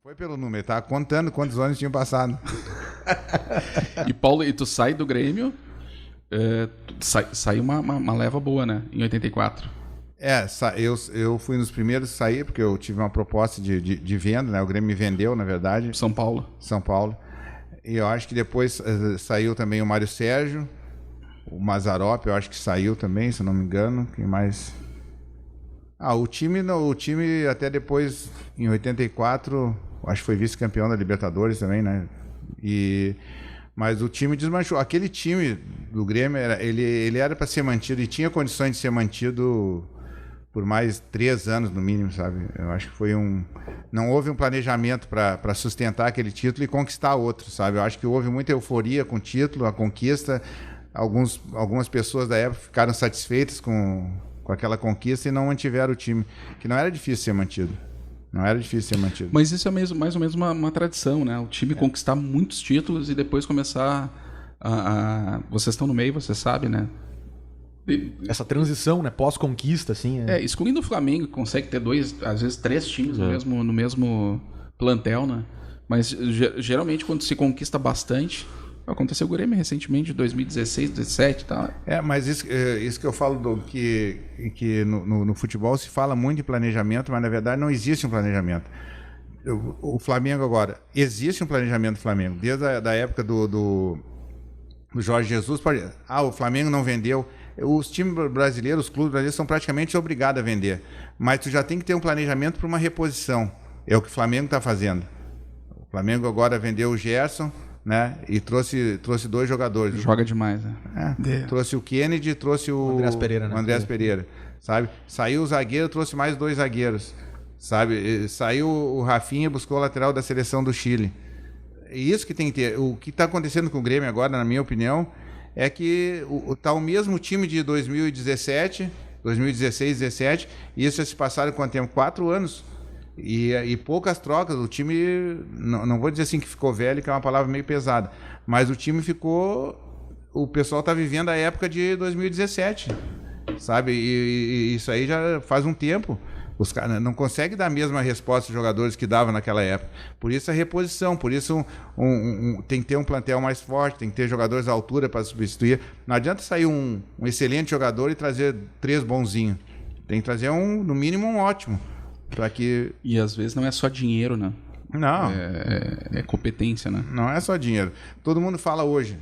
Foi pelo número, tá contando quantos anos tinham passado. E Paulo, e tu sai do Grêmio, sai uma leva boa, né? Em 84. Eu fui nos primeiros a sair, porque eu tive uma proposta de venda, né? O Grêmio me vendeu, na verdade. São Paulo. E eu acho que depois saiu também o Mário Sérgio, o Mazzaropi, eu acho que saiu também, se eu não me engano. Quem mais? O time até depois, em 84, acho que foi vice-campeão da Libertadores também, né? Mas o time desmanchou. Aquele time do Grêmio, ele era para ser mantido e tinha condições de ser mantido por mais 3 anos, no mínimo, sabe? Eu acho que não houve um planejamento para sustentar aquele título e conquistar outro, sabe? Eu acho que houve muita euforia com o título, a conquista. Algumas pessoas da época ficaram satisfeitas com aquela conquista e não mantiveram o time, que não era difícil ser mantido. Mas isso é mais ou menos uma tradição, né? O time conquistar muitos títulos e depois começar vocês estão no meio, você sabe, né? Essa transição, né? Pós-conquista, assim. Excluindo o Flamengo, que consegue ter 2, às vezes 3 times no mesmo plantel, né? Mas geralmente quando se conquista bastante... Aconteceu o Grêmio recentemente, em 2016, 2017 e tal. Mas isso que eu falo, que no futebol se fala muito em planejamento, mas na verdade não existe um planejamento. O Flamengo agora, existe um planejamento do Flamengo, desde a época do Jorge Jesus. O Flamengo não vendeu. Os times brasileiros, os clubes brasileiros são praticamente obrigados a vender. Mas tu já tem que ter um planejamento para uma reposição. É o que o Flamengo está fazendo. O Flamengo agora vendeu o Gerson, né? E trouxe 2 jogadores. Joga demais, né? Trouxe o Kennedy, trouxe o Andreas Pereira, né? Andreas Pereira, sabe? Saiu o zagueiro, trouxe mais 2 zagueiros, sabe? Saiu o Rafinha, buscou o lateral da seleção do Chile. E isso que tem que ter. O que está acontecendo com o Grêmio agora, na minha opinião, é que tá o mesmo time de 2017, 2016, 2017, e isso já se passaram quanto tempo? 4 anos. E poucas trocas. O time, não vou dizer assim que ficou velho, que é uma palavra meio pesada, mas o time ficou... O pessoal está vivendo a época de 2017, sabe? E isso aí já faz um tempo. Os caras não conseguem dar a mesma resposta aos jogadores que davam naquela época. Por isso a reposição, por isso tem que ter um plantel mais forte, tem que ter jogadores à altura para substituir. Não adianta sair um excelente jogador e trazer 3 bonzinhos. Tem que trazer no mínimo um ótimo. E às vezes não é só dinheiro, né? Não. É competência, né? Não é só dinheiro. Todo mundo fala hoje,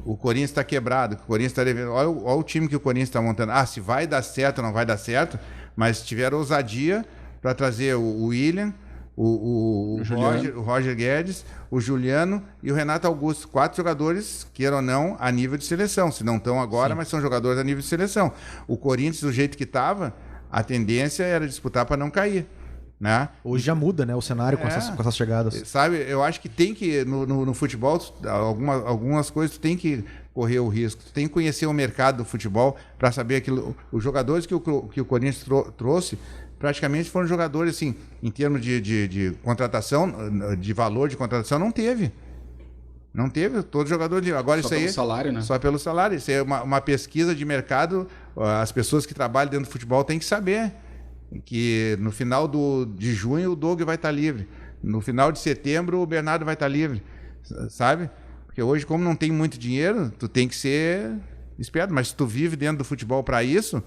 o Corinthians está quebrado, que o Corinthians está devendo. Olha o time que o Corinthians está montando. Se vai dar certo ou não vai dar certo, mas tiveram ousadia para trazer o William, o Roger Guedes, o Juliano e o Renato Augusto. 4 jogadores, queiram ou não, a nível de seleção. Se não estão agora, mas são jogadores a nível de seleção. O Corinthians, do jeito que estava, a tendência era disputar para não cair, né? Hoje já muda, né, o cenário com essas chegadas. Sabe, eu acho que tem que, no futebol, algumas coisas tu tem que correr o risco. Tu tem que conhecer o mercado do futebol para saber aquilo. Os jogadores que o Corinthians trouxe praticamente foram jogadores, assim, em termos de contratação, de valor de contratação, não teve. Não teve, todo jogador de... Agora só isso aí... pelo salário, né? Só pelo salário. Isso é uma pesquisa de mercado. As pessoas que trabalham dentro do futebol têm que saber que no final de junho o Doug vai estar livre. No final de setembro o Bernardo vai estar livre. Sabe? Porque hoje, como não tem muito dinheiro, tu tem que ser esperto. Mas se tu vive dentro do futebol para isso,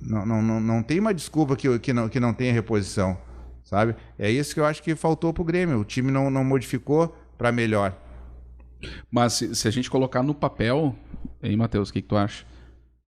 não tem uma desculpa que não tenha reposição. Sabe? É isso que eu acho que faltou pro Grêmio. O time não modificou para melhor. Mas se a gente colocar no papel, aí, Matheus, o que tu acha?